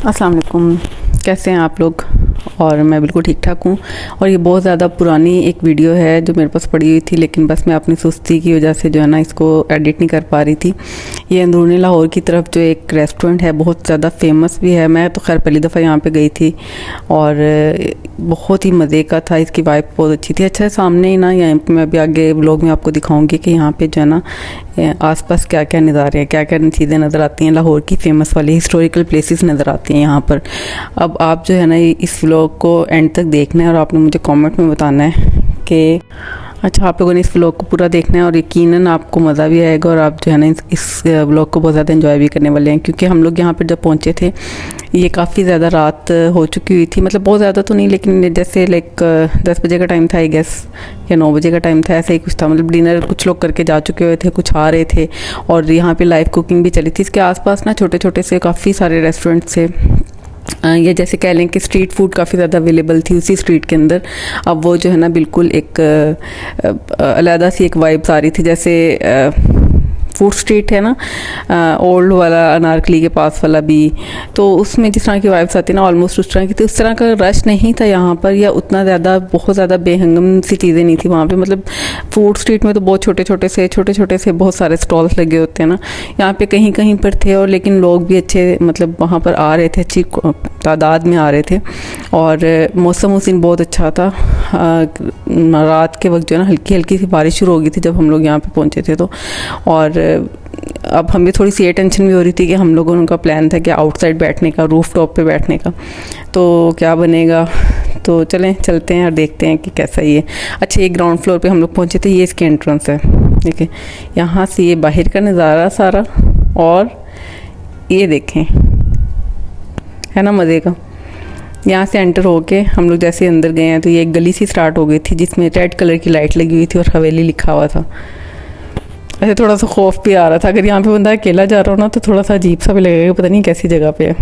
अस्सलाम वालेकुम। कैसे हैं आप लोग? और मैं बिल्कुल ठीक ठाक हूँ। और ये बहुत ज़्यादा पुरानी एक वीडियो है जो मेरे पास पड़ी हुई थी, लेकिन बस मैं अपनी सुस्ती की वजह से जो है ना इसको एडिट नहीं कर पा रही थी। ये अंदरूनी लाहौर की तरफ जो एक रेस्टोरेंट है, बहुत ज़्यादा फेमस भी है। मैं तो खैर पहली दफ़ा यहाँ पे गई थी और बहुत ही मज़े का था। इसकी वाइब बहुत अच्छी थी। अच्छा, सामने ही ना, यहाँ पे मैं अभी आगे व्लॉग में आपको दिखाऊंगी कि यहाँ पे जो है ना आसपास क्या क्या नज़ारे हैं, क्या क्या चीज़ें नज़र आती हैं। लाहौर की फेमस वाली हिस्टोरिकल प्लेसेस नज़र आती हैं यहाँ पर। अब आप जो है ना इस व्लॉग को एंड तक देखना है और आपने मुझे कमेंट में बताना है कि अच्छा, आप लोगों ने इस व्लॉग को पूरा देखना है और यकीनन आपको मज़ा भी आएगा और आप जो है ना इस व्लॉग को बहुत ज़्यादा एंजॉय भी करने वाले हैं। क्योंकि हम लोग यहाँ पर जब पहुँचे थे ये काफ़ी ज़्यादा रात हो चुकी हुई थी। मतलब बहुत ज़्यादा तो नहीं, लेकिन जैसे लाइक 10 बजे का टाइम था आई गेस, या 9 बजे का टाइम था, ऐसा ही कुछ था। मतलब डिनर कुछ लोग करके जा चुके हुए थे, कुछ आ रहे थे और यहाँ पे लाइव कुकिंग भी चली थी। इसके आसपास ना छोटे छोटे से काफ़ी सारे रेस्टोरेंट्स थे। ये जैसे कह लें कि स्ट्रीट फूड काफ़ी ज़्यादा अवेलेबल थी उसी स्ट्रीट के अंदर। अब वो जो है ना बिल्कुल एक अलग सी एक वाइब्स आ रही थी। जैसे फूड स्ट्रीट है ना ओल्ड वाला, अनारकली के पास वाला भी, तो उसमें जिस तरह की वाइब्स आती है ना ऑलमोस्ट उस तरह की थी। उस तरह का रश नहीं था यहाँ पर, या उतना ज़्यादा बहुत ज़्यादा बेहंगम सी चीज़ें नहीं थी वहाँ पे। मतलब फूड स्ट्रीट में तो बहुत छोटे छोटे से बहुत सारे स्टॉल्स लगे होते हैं ना, यहाँ पे कहीं कहीं पर थे। और लेकिन लोग भी अच्छे मतलब वहाँ पर आ रहे थे, अच्छी तादाद में आ रहे थे। और मौसम उस दिन बहुत अच्छा था। रात के वक्त जो है ना हल्की हल्की सी बारिश शुरू हो गई थी जब हम लोग यहाँ पे पहुँचे थे। तो और अब हमें थोड़ी सी ये टेंशन भी हो रही थी कि हम लोगों का प्लान था कि आउटसाइड बैठने का, रूफ टॉप पे बैठने का, तो क्या बनेगा। तो चलते हैं और देखते हैं कि कैसा ये। अच्छा, ये ग्राउंड फ्लोर पे हम लोग पहुँचे थे। ये इसकी एंट्रेंस है, ठीक है। यहाँ से ये बाहर का नज़ारा सारा, और ये देखें, है ना मज़े का। यहाँ से एंटर होके हम लोग जैसे अंदर गए हैं तो ये एक गली सी स्टार्ट हो गई थी जिसमें रेड कलर की लाइट लगी हुई थी और हवेली लिखा हुआ था। ऐसे थोड़ा सा खौफ भी आ रहा था, अगर यहाँ पे बंदा अकेला जा रहा हो ना तो थोड़ा सा अजीब सा भी लगेगा, पता नहीं कैसी जगह पे है।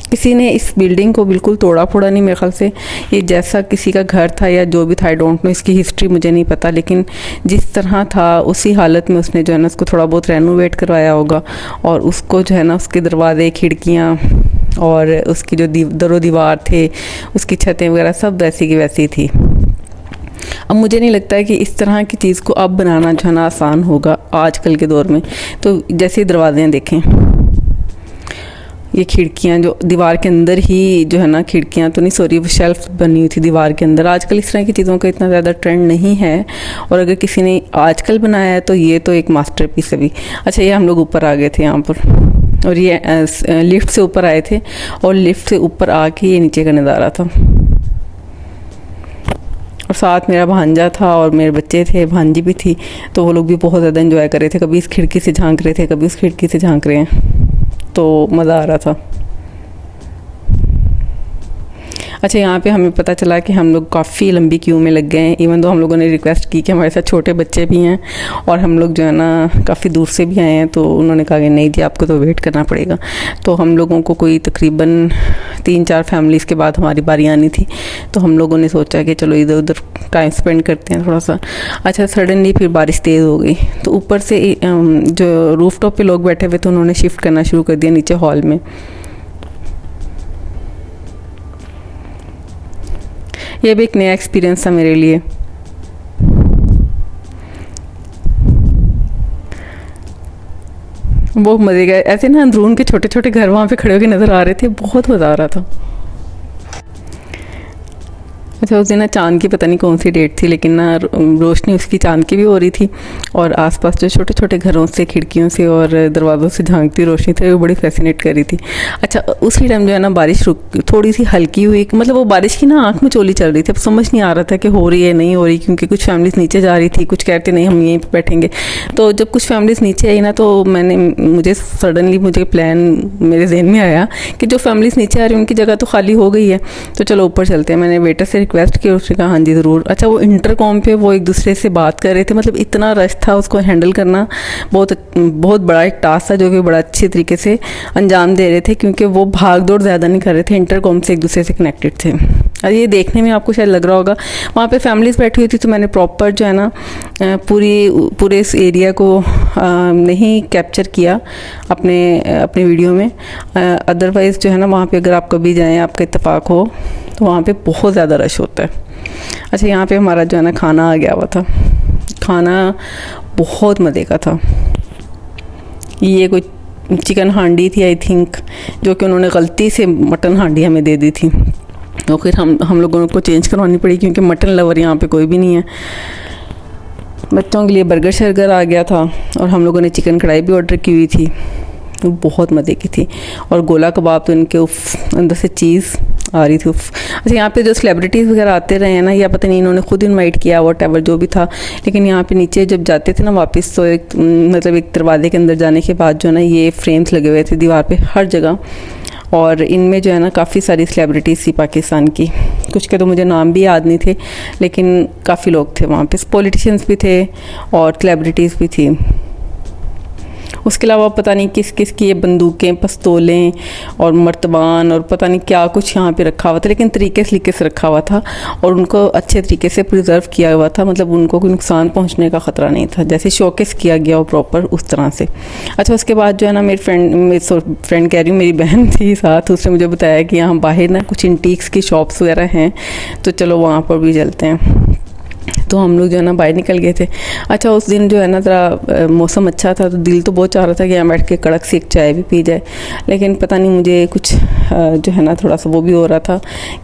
किसी ने इस बिल्डिंग को बिल्कुल तोड़ा फोड़ा नहीं मेरे ख्याल से। ये जैसा किसी का घर था या जो भी था, आई डोंट नो, इसकी हिस्ट्री मुझे नहीं पता, लेकिन जिस तरह था उसी हालत में उसने जो है ना उसको थोड़ा बहुत रेनोवेट करवाया होगा। और उसको जो है ना उसके दरवाजे, खिड़कियाँ और उसकी जो दरो दीवार थे, उसकी छतें वगैरह सब वैसी की वैसी थी। अब मुझे नहीं लगता है कि इस तरह की चीज़ को अब बनाना जो है ना आसान होगा आजकल के दौर में। तो जैसे दरवाजे देखें, ये खिड़कियाँ जो दीवार के अंदर ही जो है ना, खिड़कियाँ तो नहीं सॉरी, वो शेल्फ बनी हुई थी दीवार के अंदर। आजकल इस तरह की चीज़ों का इतना ज़्यादा ट्रेंड नहीं है, और अगर किसी ने आजकल बनाया है तो ये तो एक मास्टरपीस है भी। अच्छा, ये हम लोग ऊपर आ गए थे यहाँ पर, और ये लिफ्ट से ऊपर आए थे, और लिफ्ट से ऊपर आके ये नीचे का नज़ारा था। और साथ मेरा भांजा था और मेरे बच्चे थे, भांजी भी थी, तो वो लोग भी बहुत ज़्यादा एंजॉय कर रहे थे। कभी इस खिड़की से झांक रहे थे, कभी उस खिड़की से झांक रहे हैं, तो मज़ा आ रहा था। अच्छा, यहाँ पे हमें पता चला कि हम लोग काफ़ी लंबी क्यू में लग गए हैं। इवन तो हम लोगों ने रिक्वेस्ट की कि हमारे साथ छोटे बच्चे भी हैं और हम लोग जो है ना काफ़ी दूर से भी आए हैं, तो उन्होंने कहा कि नहीं जी आपको तो वेट करना पड़ेगा। तो हम लोगों को कोई तकरीबन 3-4 फैमिलीज़ के बाद हमारी बारी आनी थी, तो हम लोगों ने सोचा कि चलो इधर उधर टाइम स्पेंड करते हैं थोड़ा सा। अच्छा, सडनली फिर बारिश तेज़ हो गई, तो ऊपर से जो रूफ टॉप पर लोग बैठे हुए थे उन्होंने शिफ्ट करना शुरू कर दिया नीचे हॉल में। ये भी एक नया एक्सपीरियंस था मेरे लिए। बहुत मज़े का, ऐसे ना अंदरून के छोटे छोटे घर वहाँ पे खड़े होकर नज़र आ रहे थे, बहुत मज़ा आ रहा था। अच्छा, उस दिन ना चाँद की पता नहीं कौन सी डेट थी, लेकिन ना रोशनी उसकी चाँद की भी हो रही थी, और आसपास जो छोटे छोटे घरों से, खिड़कियों से और दरवाज़ों से झांकती रोशनी थी, वो बड़ी फैसिनेट कर रही थी। अच्छा, उसी टाइम जो है ना बारिश थोड़ी सी हल्की हुई, मतलब वो बारिश की ना आँख में चोली चल रही थी। अब समझ नहीं आ रहा था कि हो रही है नहीं हो रही, क्योंकि कुछ फैमिलीज़ नीचे जा रही थी, कुछ कहते नहीं हम यहीं पर बैठेंगे। तो जब कुछ फैमिलीज़ नीचे आई ना, तो मुझे सडनली प्लान मेरे जहन में आया कि जो फैमिलीज़ नीचे आ रही हैं उनकी जगह तो खाली हो गई है, तो चलो ऊपर चलते हैं। मैंने वेटर से रिक्वेस्ट की, उसने कहा हाँ जी ज़रूर। अच्छा, वो इंटरकॉम पे वो एक दूसरे से बात कर रहे थे, मतलब इतना रश था, उसको हैंडल करना बहुत बड़ा एक टास्क था जो कि बड़ा अच्छे तरीके से अंजाम दे रहे थे, क्योंकि वो भाग दौड़ ज़्यादा नहीं कर रहे थे, इंटरकॉम से एक दूसरे से कनेक्टेड थे। और ये देखने में आपको शायद लग रहा होगा, वहाँ पे फैमिलीज बैठी हुई थी, तो मैंने प्रॉपर जो है ना पूरे इस एरिया को नहीं कैप्चर किया अपने वीडियो में। अदरवाइज़ जो है ना, वहाँ पे अगर आप कभी जाएं, आपका इत्तेफाक हो, तो वहाँ पे बहुत ज़्यादा रश होता है। अच्छा, यहाँ पे हमारा जो है ना खाना आ गया हुआ था। खाना बहुत मज़े का था। ये कोई चिकन हांडी थी आई थिंक, जो कि उन्होंने गलती से मटन हांडी हमें दे दी थी, तो फिर हम लोगों को चेंज करवानी पड़ी, क्योंकि मटन लवर यहाँ पे कोई भी नहीं है। बच्चों के लिए बर्गर शर्गर आ गया था, और हम लोगों ने चिकन कढ़ाई भी ऑर्डर की हुई थी, तो बहुत मज़े की थी। और गोला कबाब तो इनके अंदर से चीज़ आ रही थी। अच्छा, यहाँ पे जो सेलिब्रिटीज़ वगैरह आते रहे हैं ना, या पता नहीं इन्होंने खुद इनवाइट किया, वॉट एवर जो भी था, लेकिन यहाँ पे नीचे जब जाते थे ना वापस, तो एक दरवाजे के अंदर जाने के बाद जो है ना, ये फ्रेम्स लगे हुए थे दीवार पे हर जगह, और इनमें जो है ना काफ़ी सारी सेलिब्रिटीज़ थी पाकिस्तान की। कुछ के तो मुझे नाम भी याद नहीं थे, लेकिन काफ़ी लोग थे वहाँ पे, पॉलिटिशियंस भी थे और सेलिब्रिटीज़ भी थी। उसके अलावा पता नहीं किस किस की ये बंदूकें, पिस्तौलें और मर्तबान और पता नहीं क्या कुछ यहाँ पे रखा हुआ था, लेकिन तरीके से रखा हुआ था, और उनको अच्छे तरीके से प्रिजर्व किया हुआ था, मतलब उनको कोई नुकसान पहुँचने का ख़तरा नहीं था, जैसे शोकेस किया गया हो प्रॉपर उस तरह से। अच्छा, उसके बाद जो है ना, मेरी फ्रेंड कह रही हूँ, मेरी बहन थी साथ, उसने मुझे बताया कि यहाँ बाहर ना कुछ इंटीक्स की शॉप्स वगैरह हैं, तो चलो वहाँ पर भी चलते हैं। तो हम लोग जो है ना बाहर निकल गए थे। अच्छा, उस दिन जो है ना ज़रा मौसम अच्छा था, तो दिल तो बहुत चाह रहा था कि यहाँ बैठ के कड़क सी एक चाय भी पी जाए, लेकिन पता नहीं मुझे कुछ जो है ना थोड़ा सा वो भी हो रहा था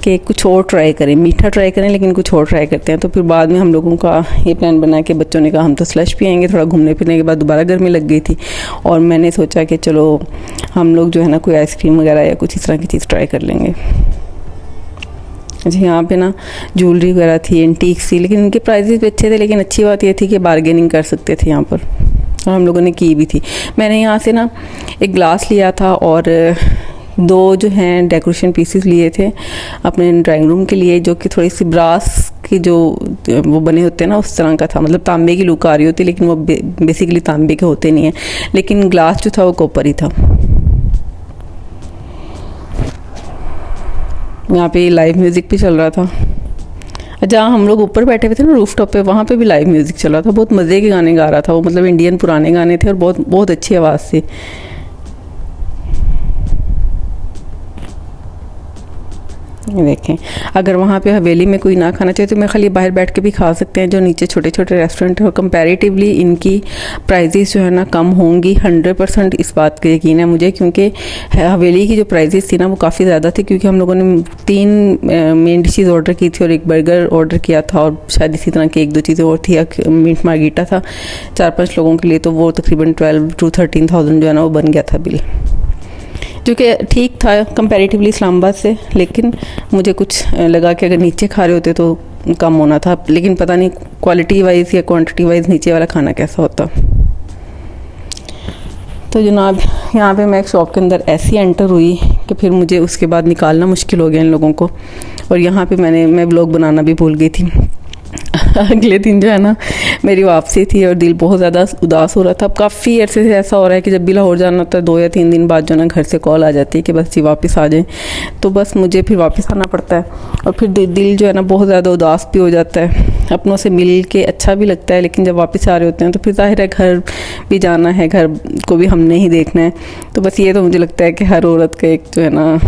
कि कुछ और ट्राई करें, मीठा ट्राई करें, लेकिन कुछ और ट्राई करते हैं। तो फिर बाद में हम लोगों का ये प्लान बना के बच्चों ने कहा हम तो स्लश पिएंगे। थोड़ा घूमने फिरने के बाद दोबारा गर्मी लग गई थी, और मैंने सोचा कि चलो हम लोग जो है ना कोई आइसक्रीम वगैरह या कुछ इस तरह की चीज़ ट्राई कर लेंगे। अच्छा, यहाँ पे ना ज्वेलरी वगैरह थी, एंटीक्स थी, लेकिन इनके प्राइसेस भी अच्छे थे, लेकिन अच्छी बात ये थी कि बार्गेनिंग कर सकते थे यहाँ पर, और हम लोगों ने की भी थी। मैंने यहाँ से ना एक ग्लास लिया था, और 2 जो हैं डेकोरेशन पीसेस लिए थे अपने ड्राइंग रूम के लिए, जो कि थोड़ी सी ब्रास की जो वो बने होते हैं ना उस तरह का था, मतलब तांबे की लुक आ रही होती, लेकिन वो बेसिकली तांबे के होते नहीं हैं, लेकिन ग्लास जो था वो कॉपर ही था। यहाँ पे लाइव म्यूज़िक भी चल रहा था। जहाँ हम लोग ऊपर बैठे हुए थे ना रूफ टॉप पे, वहाँ पे भी लाइव म्यूज़िक चल रहा था, बहुत मज़े के गाने गा रहा था वो, मतलब इंडियन पुराने गाने थे, और बहुत अच्छी आवाज़ थी। देखें, अगर वहाँ पे हवेली में कोई ना खाना चाहिए तो मैं खाली बाहर बैठ के भी खा सकते हैं, जो नीचे छोटे छोटे रेस्टोरेंट हैं, और कंपैरेटिवली इनकी प्राइजेस जो है ना कम होंगी। 100% इस बात का यकीन है मुझे, क्योंकि हवेली की जो प्राइजेस थी ना वो काफ़ी ज़्यादा थी, क्योंकि हम लोगों ने 3 मेन डिशेज़ ऑर्डर की थी और एक बर्गर ऑर्डर किया था, और शायद इसी तरह की 1-2 चीज़ें और थी, मीट मार्गीटा था 4-5 लोगों के लिए, तो वो तकरीबन 12,000 to 13,000 जो है ना वो बन गया था बिल, जो कि ठीक था कंपैरेटिवली इस्लामाबाद से। लेकिन मुझे कुछ लगा कि अगर नीचे खा रहे होते तो कम होना था, लेकिन पता नहीं क्वालिटी वाइज या क्वांटिटी वाइज नीचे वाला खाना कैसा होता। तो जनाब, यहाँ पे मैं एक शॉप के अंदर ऐसी एंटर हुई कि फिर मुझे उसके बाद निकालना मुश्किल हो गया इन लोगों को, और यहाँ पे मैं व्लॉग बनाना भी भूल गई थी। अगले दिन जो है ना मेरी वापसी थी, और दिल बहुत ज़्यादा उदास हो रहा था। अब काफ़ी अरसे से ऐसा हो रहा है कि जब भी लाहौर जाना होता है 2 या 3 दिन बाद जो ना घर से कॉल आ जाती है कि बस जी वापस आ जाएं, तो बस मुझे फिर वापस आना पड़ता है, और फिर दिल जो है ना बहुत ज़्यादा उदास भी हो जाता है। अपनों से मिल के अच्छा भी लगता है, लेकिन जब वापस आ रहे होते हैं तो फिर जाहिर है घर भी जाना है, घर को भी हमने ही देखना है। तो बस ये तो मुझे लगता है कि हर औरत का एक जो है ना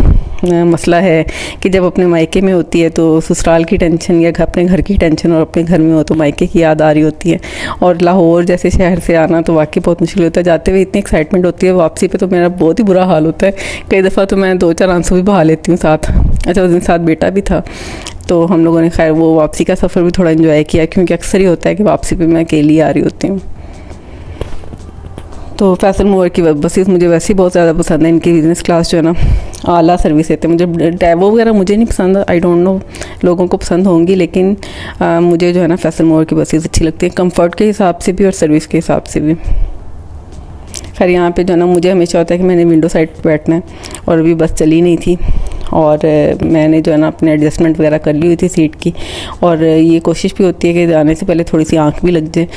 मसला है कि जब अपने मायके में होती है तो ससुराल की टेंशन या अपने घर की टेंशन, और अपने घर में हो तो मायके की याद आ रही होती है। और लाहौर जैसे शहर से आना तो वाकई बहुत मुश्किल होता है। जाते हुए इतनी एक्साइटमेंट होती है, वापसी पे तो मेरा बहुत ही बुरा हाल होता है। कई दफ़ा तो मैं 2-4 आंसू भी बहा लेती हूँ साथ। अच्छा, उस दिन साथ बेटा भी था, तो हम लोगों ने खैर वो वापसी का सफ़र भी थोड़ा एंजॉय किया, क्योंकि अक्सर ही होता है कि वापसी पे मैं अकेली आ रही होती हूँ। तो फैसल मूवर की बसेस मुझे वैसे ही बहुत ज़्यादा पसंद है। इनकी बिज़नेस क्लास जो है ना आला सर्विस देते हैं। मुझे टैबो वगैरह मुझे नहीं पसंद, आई डोंट नो लोगों को पसंद होंगी, लेकिन मुझे जो है ना फैसल मूवर की बसेस अच्छी लगती हैं, कंफर्ट के हिसाब से भी और सर्विस के हिसाब से भी। खैर यहाँ पे जो है ना मुझे हमेशा होता है कि मैंने विंडो साइड पर बैठना है, और अभी बस चली नहीं थी, और मैंने जो है ना अपने एडजस्टमेंट वगैरह कर ली हुई थी सीट की, और ये कोशिश भी होती है कि जाने से पहले थोड़ी सी आँख भी लग जाए।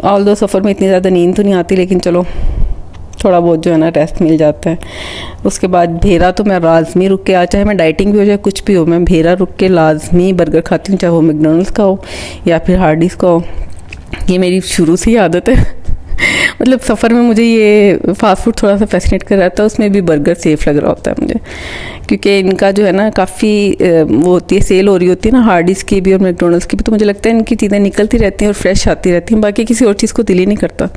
ऑल दो सफ़र में इतनी ज़्यादा नींद तो नहीं आती, लेकिन चलो थोड़ा बहुत जो है ना रेस्ट मिल जाता है। उसके बाद भेरा तो मैं लाजमी रुक के, चाहे मैं डाइटिंग भी हो जाए कुछ भी हो, मैं भेरा रुक के लाजमी बर्गर खाती हूँ, चाहे वो मैकडॉनल्ड्स का हो या फिर हार्डीज़ का हो। ये मेरी शुरू से ही आदत है। मतलब सफ़र में मुझे ये फास्ट फूड थोड़ा सा फैसिनेट कर रहा था, उसमें भी बर्गर सेफ़ लग रहा होता है मुझे, क्योंकि इनका जो है ना काफ़ी वो होती है, सेल हो रही होती है ना हार्डीज़ की भी और मैकडॉनल्ड्स की भी, तो मुझे लगता है इनकी चीज़ें निकलती रहती हैं और फ्रेश आती रहती हैं, बाकी किसी और चीज़ को दिल ही नहीं करता।